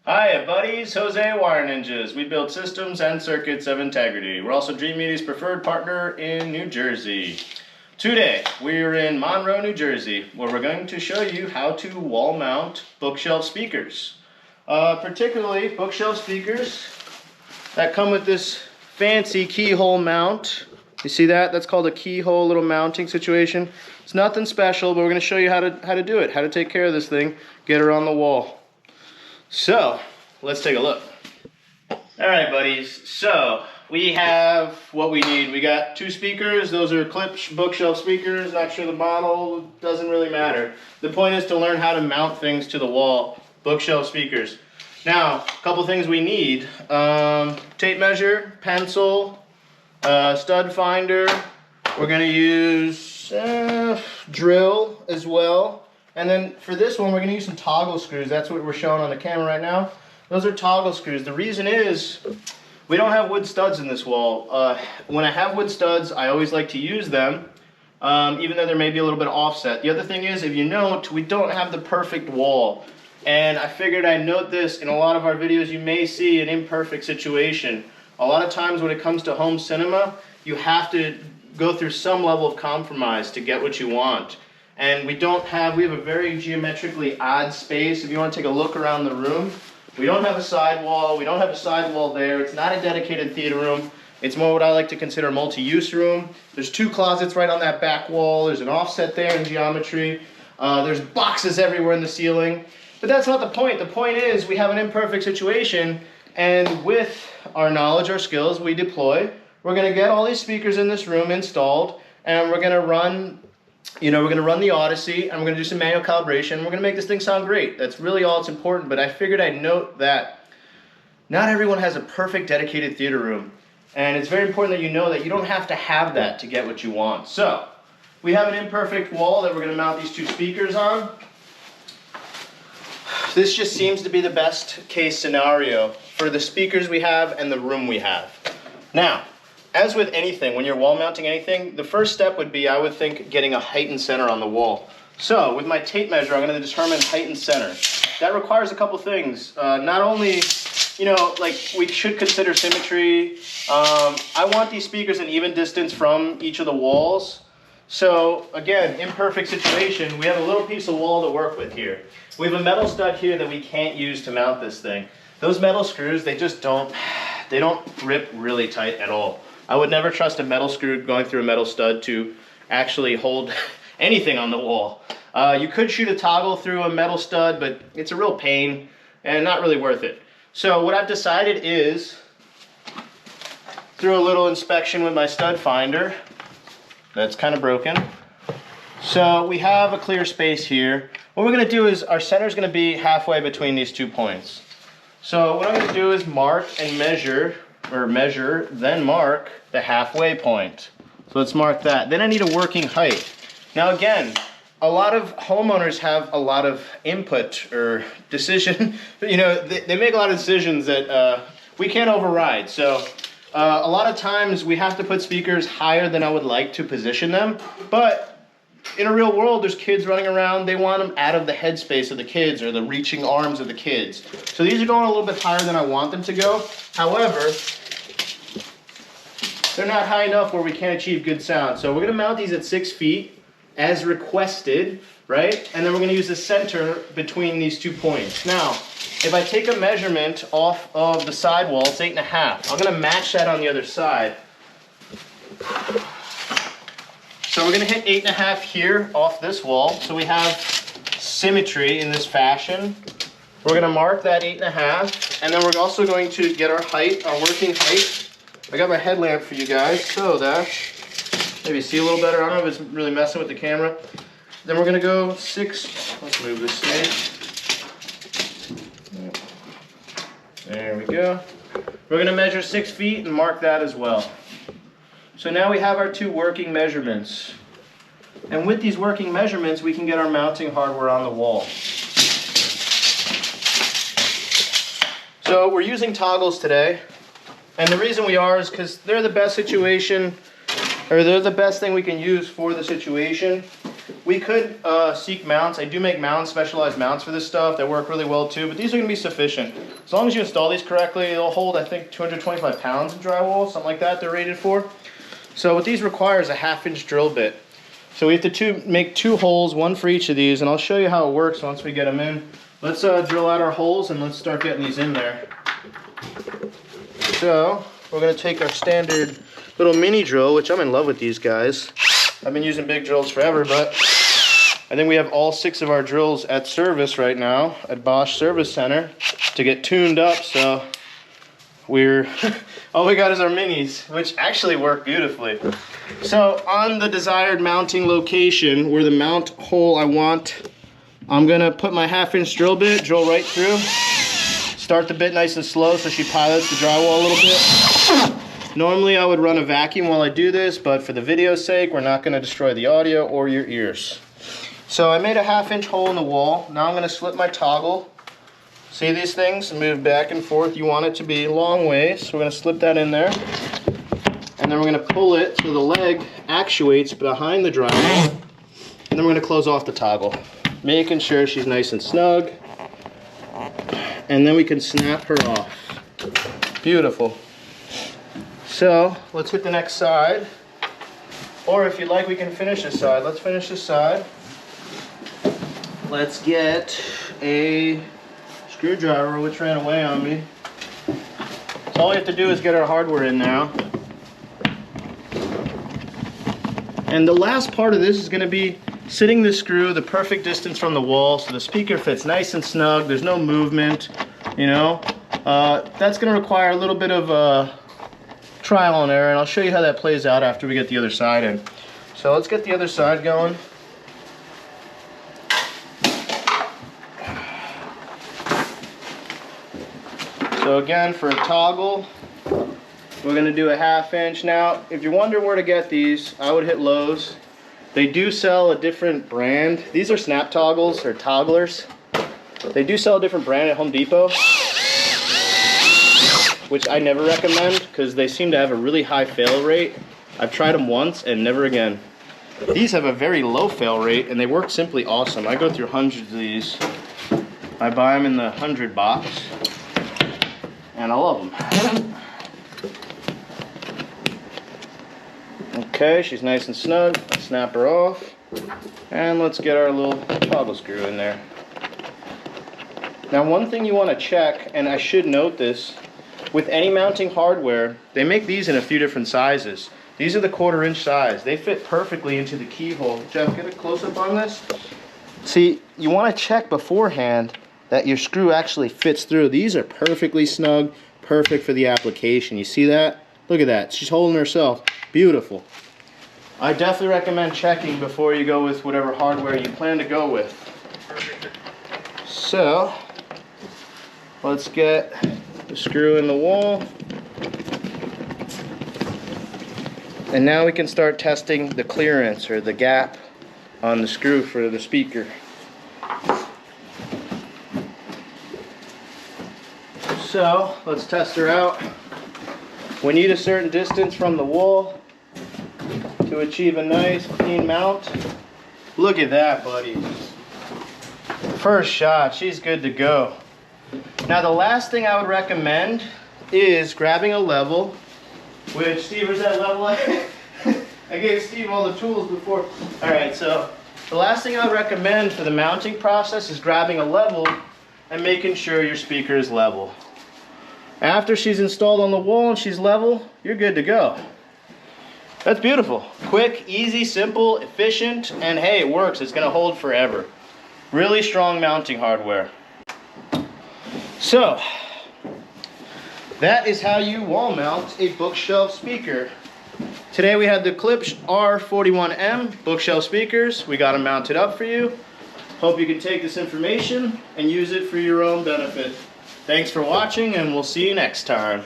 Hi buddies, Jose Wire Ninjas. We build systems and circuits of integrity. We're also Dreamedia's preferred partner in New Jersey. Today, we're in Monroe, New Jersey, where we're going to show you how to wall mount bookshelf speakers. Particularly bookshelf speakers that come with this fancy keyhole mount. You see that? That's called a keyhole little mounting situation. It's nothing special, but we're going to show you how to do it, how to take care of this thing, get her on the wall. So, let's take a look. Alright buddies, so we have what we need. We got two speakers, those are clip bookshelf speakers, not sure the model, doesn't really matter. The point is to learn how to mount things to the wall, bookshelf speakers. Now, a couple things we need. Tape measure, pencil, stud finder. We're going to use drill as well. And then for this one, we're going to use some toggle screws. That's what we're showing on the camera right now. Those are toggle screws. The reason is we don't have wood studs in this wall. When I have wood studs, I always like to use them, even though there may be a little bit of offset. The other thing is, if you note, we don't have the perfect wall. And I figured I'd note this in a lot of our videos. You may see an imperfect situation. A lot of times when it comes to home cinema, you have to go through some level of compromise to get what you want. And we have a very geometrically odd space. If you want to take a look around the room, we don't have a side wall. We don't have a side wall there. It's not a dedicated theater room. It's more what I like to consider a multi-use room. There's two closets right on that back wall. There's an offset there in geometry. There's boxes everywhere in the ceiling. But that's not the point. The point is we have an imperfect situation, and with our knowledge, our skills, we deploy. We're going to get all these speakers in this room installed, and we're going to run the Odyssey, and we're going to do some manual calibration. We're going to make this thing sound great. That's really all that's important, but I figured I'd note that not everyone has a perfect dedicated theater room. And it's very important that you know that you don't have to have that to get what you want. So, we have an imperfect wall that we're going to mount these two speakers on. This just seems to be the best case scenario for the speakers we have and the room we have. Now, as with anything, when you're wall mounting anything, the first step would be, I would think, getting a height and center on the wall. So, with my tape measure, I'm going to determine height and center. That requires a couple things. Not only, we should consider symmetry. I want these speakers an even distance from each of the walls. So, again, imperfect situation, we have a little piece of wall to work with here. We have a metal stud here that we can't use to mount this thing. Those metal screws, they don't grip really tight at all. I would never trust a metal screw going through a metal stud to actually hold anything on the wall. You could shoot a toggle through a metal stud, but it's a real pain and not really worth it. So what I've decided is, through a little inspection with my stud finder, that's kind of broken. So we have a clear space here. What we're going to do is, our center is going to be halfway between these 2 points. So what I'm going to do is mark and measure, then mark the halfway point. So let's mark that. Then I need a working height. Now again, a lot of homeowners have a lot of input or decision. They make a lot of decisions that we can't override. So a lot of times we have to put speakers higher than I would like to position them. But in a real world, there's kids running around. They want them out of the headspace of the kids or the reaching arms of the kids. So these are going a little bit higher than I want them to go. However, they're not high enough where we can't achieve good sound. So we're going to mount these at 6 feet as requested, right? And then we're going to use the center between these 2 points. Now, if I take a measurement off of the side wall, it's 8.5. I'm going to match that on the other side. So we're going to hit 8.5 here off this wall. So we have symmetry in this fashion. We're going to mark that 8.5. And then we're also going to get our height, our working height. I got my headlamp for you guys so that maybe see a little better. I don't know if it's really messing with the camera. Then we're going to go 6. Let's move this thing. There we go. We're going to measure 6 feet and mark that as well. So now we have our 2 working measurements. And with these working measurements, we can get our mounting hardware on the wall. So we're using toggles today. And the reason we are is because they're the best situation, or they're the best thing we can use for the situation. We could seek mounts. I do make mounts, specialized mounts for this stuff that work really well too, but these are going to be sufficient. As long as you install these correctly, they'll hold, I think, 225 pounds of drywall, something like that they're rated for. So what these require is a 1/2-inch drill bit. So we have to make 2 holes, 1 for each of these, and I'll show you how it works once we get them in. Let's drill out our holes and let's start getting these in there. So we're going to take our standard little mini drill, which I'm in love with these guys. I've been using big drills forever, but I think we have all 6 of our drills at service right now at Bosch Service Center to get tuned up. So we're all we got is our minis, which actually work beautifully. So on the desired mounting location where the mount hole I want, I'm gonna put my 1/2-inch drill bit, drill right through, start the bit nice and slow so she pilots the drywall a little bit. Normally I would run a vacuum while I do this, but for the video's sake, we're not going to destroy the audio or your ears. So I made a 1/2-inch hole in the wall. Now I'm going to slip my toggle. See these things? Move back and forth. You want it to be long ways, so we're going to slip that in there. And then we're going to pull it so the leg actuates behind the drywall. And then we're going to close off the toggle, making sure she's nice and snug. And then we can snap her off. Beautiful. So let's hit the next side, or if you'd like we can finish this side. Let's finish this side. Let's get a screwdriver, which ran away on me. So all we have to do is get our hardware in now. And the last part of this is going to be sitting the screw the perfect distance from the wall so the speaker fits nice and snug, there's no movement, you know. That's going to require a little bit of trial and error, and I'll show you how that plays out after we get the other side in. So let's get the other side going. So again, for a toggle, we're going to do a 1/2-inch. Now, if you wonder where to get these, I would hit Lowe's. They do sell a different brand. These are snap toggles, or togglers. They do sell a different brand at Home Depot, which I never recommend because they seem to have a really high fail rate. I've tried them once and never again. These have a very low fail rate and they work simply awesome. I go through hundreds of these. I buy them in the 100 box and I love them. Okay, she's nice and snug. Let's snap her off and let's get our little toggle screw in there. Now one thing you want to check, and I should note this, with any mounting hardware, they make these in a few different sizes. These are the 1/4-inch size. They fit perfectly into the keyhole. Jeff, get a close-up on this. See, you want to check beforehand that your screw actually fits through. These are perfectly snug, perfect for the application. You see that? Look at that. She's holding herself. Beautiful. I definitely recommend checking before you go with whatever hardware you plan to go with. So, let's get the screw in the wall. And now we can start testing the clearance or the gap on the screw for the speaker. So let's test her out. We need a certain distance from the wall to achieve a nice clean mount. Look at that, buddy. First shot, she's good to go. Now the last thing I would recommend is grabbing a level, which Steve, where's that level at? I gave Steve all the tools before. Alright, so the last thing I would recommend for the mounting process is grabbing a level and making sure your speaker is level. After she's installed on the wall and she's level, you're good to go. That's beautiful. Quick, easy, simple, efficient, and hey, it works. It's going to hold forever. Really strong mounting hardware. So, that is how you wall mount a bookshelf speaker. Today we had the Klipsch R41M bookshelf speakers. We got them mounted up for you. Hope you can take this information and use it for your own benefit. Thanks for watching, and we'll see you next time.